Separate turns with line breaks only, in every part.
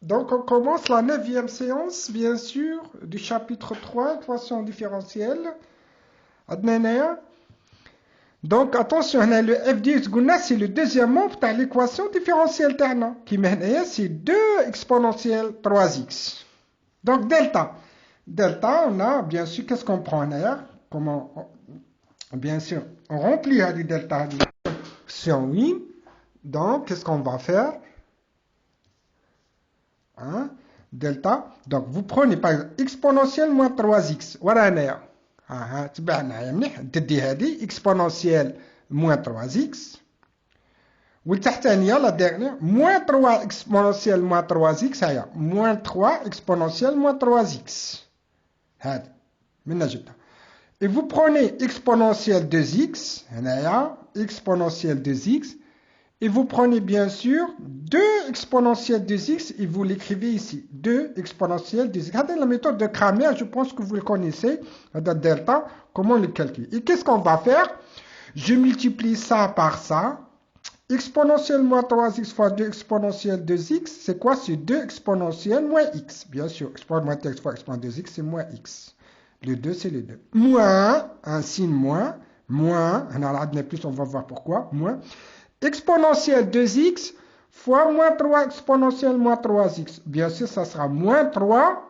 Donc, on commence la 9e séance, bien sûr, du chapitre 3, équation différentielle. Adnana. Donc, attention, le f10, c'est le deuxième membre de l'équation différentielle terne, qui mène c'est 2 exponentielle 3x. Donc, delta. Delta, on a, bien sûr, qu'est-ce qu'on prend en air? Comment, bien sûr, on remplit le delta sur oui. Donc, qu'est-ce qu'on va faire? Hein? Delta. Donc, vous prenez par exemple exponentielle moins 3x. Voilà. Exponentielle moins 3x. La dernière, moins 3 exponentielle moins 3x. Moins 3 exponentielle moins 3x. Et vous prenez exponentielle 2x. Exponentielle 2x. Et vous prenez bien sûr 2 exponentielles de x et vous l'écrivez ici. 2 exponentielles de x. Regardez la méthode de Cramer, je pense que vous le connaissez, de delta, comment le calculer. Et qu'est-ce qu'on va faire? Je multiplie ça par ça. Exponentielle moins 3x fois 2 exponentielle de x, c'est quoi? C'est 2 exponentielle moins x. Bien sûr, exponentielle moins x fois exponentielle de x, c'est moins x. Le 2, c'est le 2. Moins, un signe moins, on a plus, on va voir pourquoi, moins. Exponentielle 2x fois moins 3 exponentielle moins 3x. Bien sûr, ça sera moins 3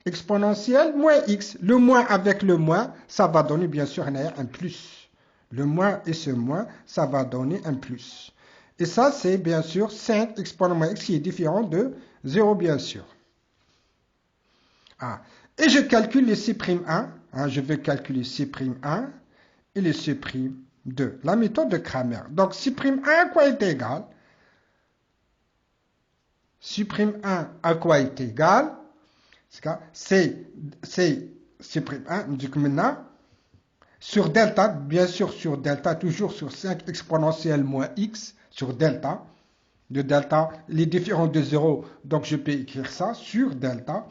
exponentielle moins x. Le moins avec le moins, ça va donner bien sûr un plus. Le moins et ce moins, ça va donner un plus. Et ça, c'est bien sûr 5 exponentielle moins x qui est différent de 0, bien sûr. Ah. Et je calcule le C'1. Je vais calculer C'1 et le C'2. La méthode de Cramer. Donc, C'1 à quoi est égal? C'1 à quoi est égal? C'est C'1, du coup maintenant, sur delta, bien sûr sur delta, toujours sur 5 exponentielle moins x, sur delta. De delta, les différents de 0, donc je peux écrire ça sur delta.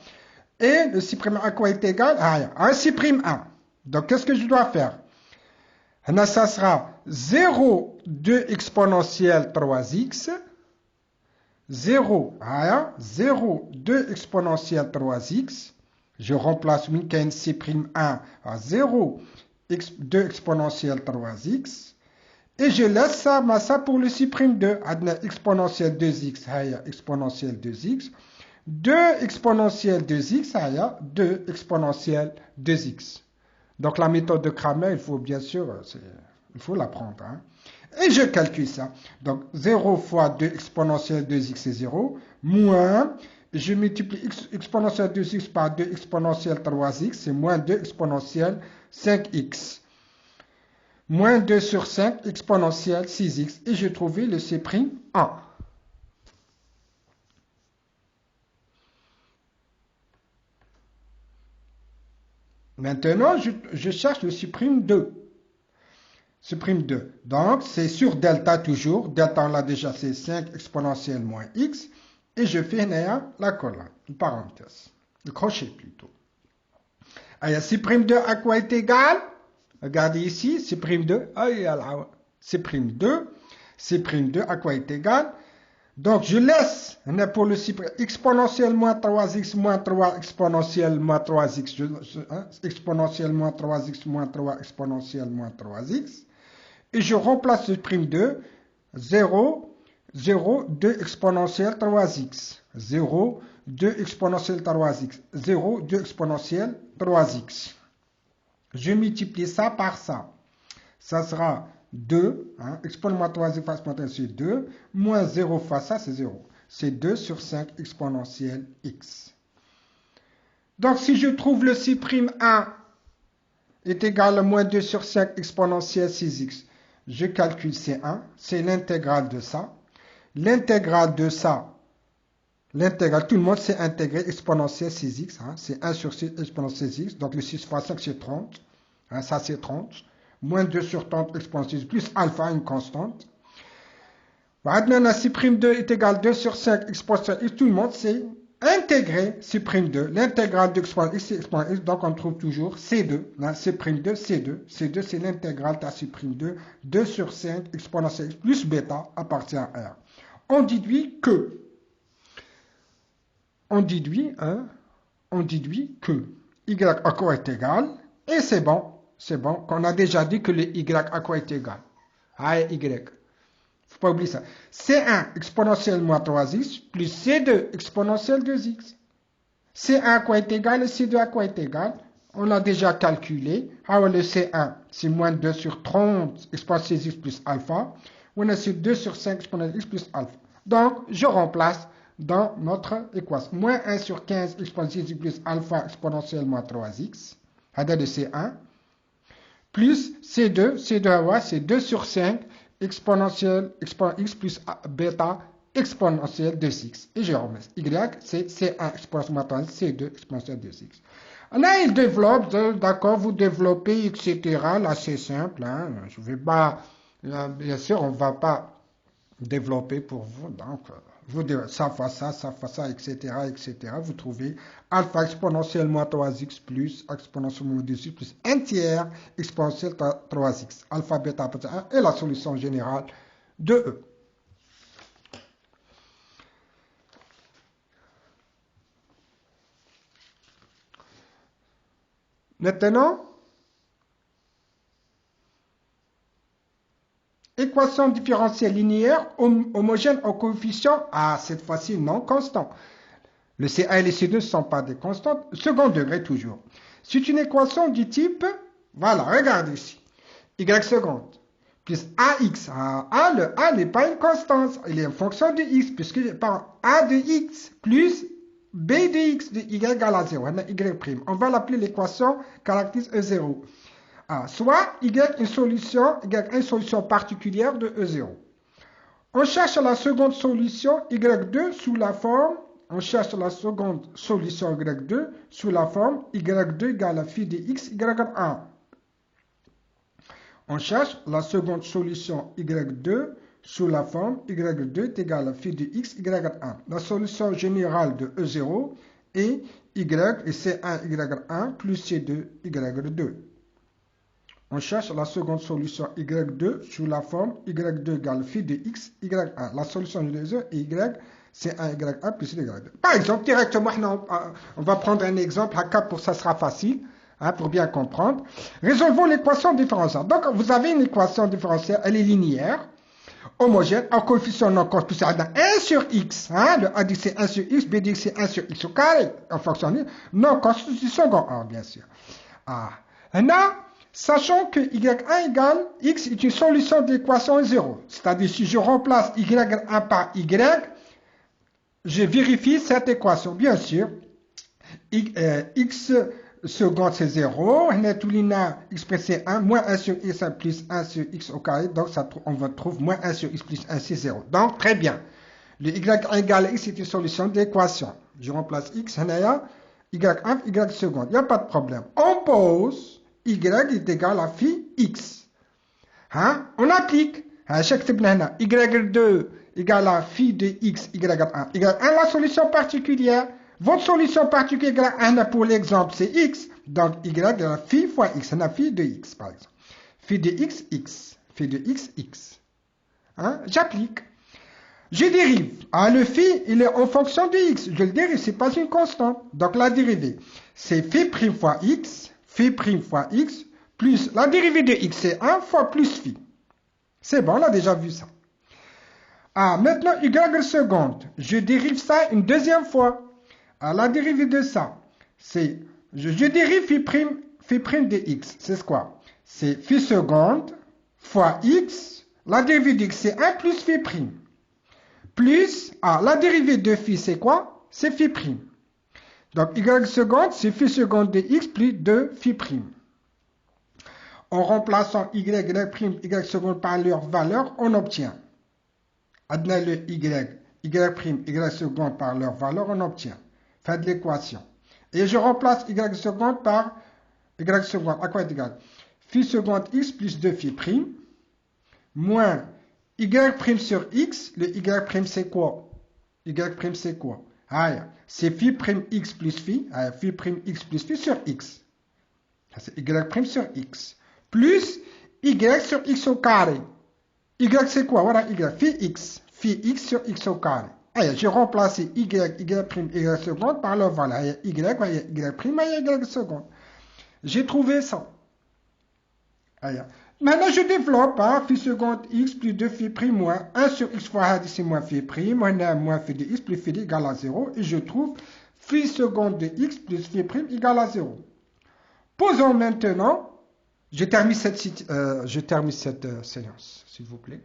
Et le C'1 à quoi est égal? À C'1. Donc, qu'est-ce que je dois faire? Ça sera 0, 2 exponentielle 3x, 0, 2 exponentielle 3x, je remplace week-end C'1 à 0, 2 exponentielle 3x, et je laisse ça pour le C'2, exponentielle 2x, exponentielle 2x, 2 exponentielle 2x, 2 exponentielle 2x. Donc la méthode de Cramer, il faut bien sûr, il faut l'apprendre. Et je calcule ça. Donc 0 fois 2 exponentielle 2x, c'est 0. Moins, je multiplie exponentielle 2x par 2 exponentielle 3x, c'est moins 2 exponentielle 5x. Moins 2 sur 5 exponentielle 6x. Et j'ai trouvé le C'1. Maintenant, je cherche le C'2. C'2. Donc, c'est sur delta toujours. Delta, on l'a déjà, c'est 5 exponentielle moins x. Et je fais la colonne, une parenthèse. Le crochet plutôt. Alors, C'2 à quoi est égal? Regardez ici, C'2. C'2. C'2 à quoi est égal? Donc, je laisse pour le exponentielle moins 3x moins 3 exponentielle moins 3x. Exponentielle moins 3x moins 3 exponentielle moins 3x. Et je remplace le prime 2, 0, 0, 2 exponentielle 3x. 0, 2 exponentielle 3x. 0, 2 exponentielle 3x. Je multiplie ça par ça. Ça sera 2, exponentielle 3x fois exponentielle, c'est 2, moins 0 fois ça, c'est 0. C'est 2 sur 5 exponentielle x. Donc, si je trouve le C'1 est égal à moins 2 sur 5 exponentielle 6x, je calcule C1, c'est l'intégrale de ça. L'intégrale de ça, l'intégrale, tout le monde sait intégrer exponentielle 6x, c'est 1 sur 6 exponentielle 6x, donc le 6 fois 5 c'est 30, ça c'est 30, moins 2 sur 30 exponentielle 6, plus alpha, une constante. Maintenant, C'2 est égal à 2 sur 5 exponentielle x, tout le monde sait intégrer C'2, l'intégrale d'exponentielle x, c'est exponentielle x, donc on trouve toujours C2, C'2, C2, C2 c'est l'intégrale de C'2, 2 sur 5 exponentielle x plus bêta appartient à R. On déduit que on déduit que y à quoi est égal, et c'est bon, qu'on a déjà dit que le y à quoi est égal. A et y. Faut pas oublier ça. C1 exponentielle moins 3x plus C2 exponentielle 2x. C1 à quoi est égal et C2 à quoi est égal. On l'a déjà calculé. Alors le C1, c'est moins 2 sur 30 exponentielle x plus alpha. On a sur 2 sur 5 exponentielle x plus alpha. Donc, je remplace dans notre équation. Moins 1 sur 15 exponentielle x plus alpha exponentielle moins 3x. C'est de C1. Plus C2, c'est 2 sur 5 exponentielle x plus bêta exponentielle 2x. Et je remets. Y, c'est C1 exponentielle 3x, C2 exponentielle 2x. Là, il développe, d'accord, vous développez, etc. Là, c'est simple. Hein. Je vais pas, bien sûr, on ne va pas développer pour vous. Donc, vous devez, ça fois ça, etc., etc. Vous trouvez alpha exponentielle moins 3x plus exponentielle moins 2x plus 1 tiers exponentielle 3x. Alpha, bêta, 1 et la solution générale de E. Maintenant, équation différentielle linéaire homogène au coefficient, cette fois-ci non constant. Le C1 et le C2 ne sont pas des constantes, second degré toujours. C'est une équation du type, voilà, regardez ici, y seconde, plus AX. Le A n'est pas une constante, il est en fonction de X, puisque par A de X plus B de X de Y égale à 0, Y'. On va l'appeler l'équation caractérise E0. Soit Y une solution particulière de E0. On cherche la seconde solution Y2 sous la forme, on cherche la seconde solution Y2 sous la forme Y2 égale à phi de X, Y1. On cherche la seconde solution Y2 sous la forme Y2 est égal à phi de X, Y1. La solution générale de E0 est Y et C1 Y1 plus C2 Y2. On cherche la seconde solution Y2 sous la forme Y2 égale phi de X, Y1. La solution de E est Y, C1 Y1 plus Y2. Par exemple, directement, on va prendre un exemple, pour ça sera facile, pour bien comprendre. Résolvons l'équation différentielle. Donc, vous avez une équation différentielle, elle est linéaire, homogène, en coefficient non constant, plus 1 sur X. Le A dit c'est 1 sur X, B dit c'est 1 sur X au carré, en fonction de non constant du second ordre, bien sûr. Maintenant, sachant que Y1 égale X est une solution de l'équation 0. C'est-à-dire, si je remplace Y1 par Y, je vérifie cette équation. Bien sûr, X seconde c'est 0. X c'est 1, moins 1 sur X plus 1 sur X au carré. Donc, on va trouver moins 1 sur X plus 1 c'est 0. Donc, très bien. Le Y1 égale X est une solution de l'équation. Je remplace X, Y1, Y seconde. Il n'y a pas de problème. On pose Y est égal à phi X. On applique. Y2 égale à phi de X, Y1. Y1, la solution particulière. Votre solution particulière Y1 pour l'exemple, c'est X. Donc, Y égale à phi fois X. On a phi de X, par exemple. Phi de X, X. Phi de X, X. J'applique. Je dérive. Le phi, il est en fonction de X. Je le dérive, ce n'est pas une constante. Donc, la dérivée, c'est phi prime fois X. Phi prime fois X, plus la dérivée de X, c'est 1 fois plus phi. C'est bon, on a déjà vu ça. Maintenant, Y seconde. Je dérive ça une deuxième fois. La dérivée de ça, c'est, je dérive phi prime de X. C'est quoi? C'est phi seconde fois X. La dérivée de X, c'est 1 plus phi prime. Plus, la dérivée de phi, c'est quoi? C'est phi prime. Donc, Y seconde, c'est phi seconde de X plus 2 phi prime. En remplaçant Y seconde par leur valeur, on obtient. Adna le Y seconde par leur valeur, on obtient. Faites l'équation. Et je remplace Y seconde par Y seconde. À quoi est égal? Phi seconde X plus 2 phi prime, moins Y prime sur X. Le Y prime, c'est quoi? Y prime, c'est quoi? C'est phi prime X plus phi. Phi prime X plus phi sur X. C'est Y prime sur X. Plus Y sur X au carré. Y c'est quoi? Voilà Y. Phi X sur X au carré. J'ai remplacé y prime y seconde par le voilà. Y prime y seconde. J'ai trouvé ça. Maintenant, je développe phi seconde x plus 2 phi prime moins 1 sur x fois ici moins phi prime, moins phi de x plus phi d égale à 0. Et je trouve phi seconde de x plus phi prime égale à 0. Posons maintenant, je termine cette séance, s'il vous plaît.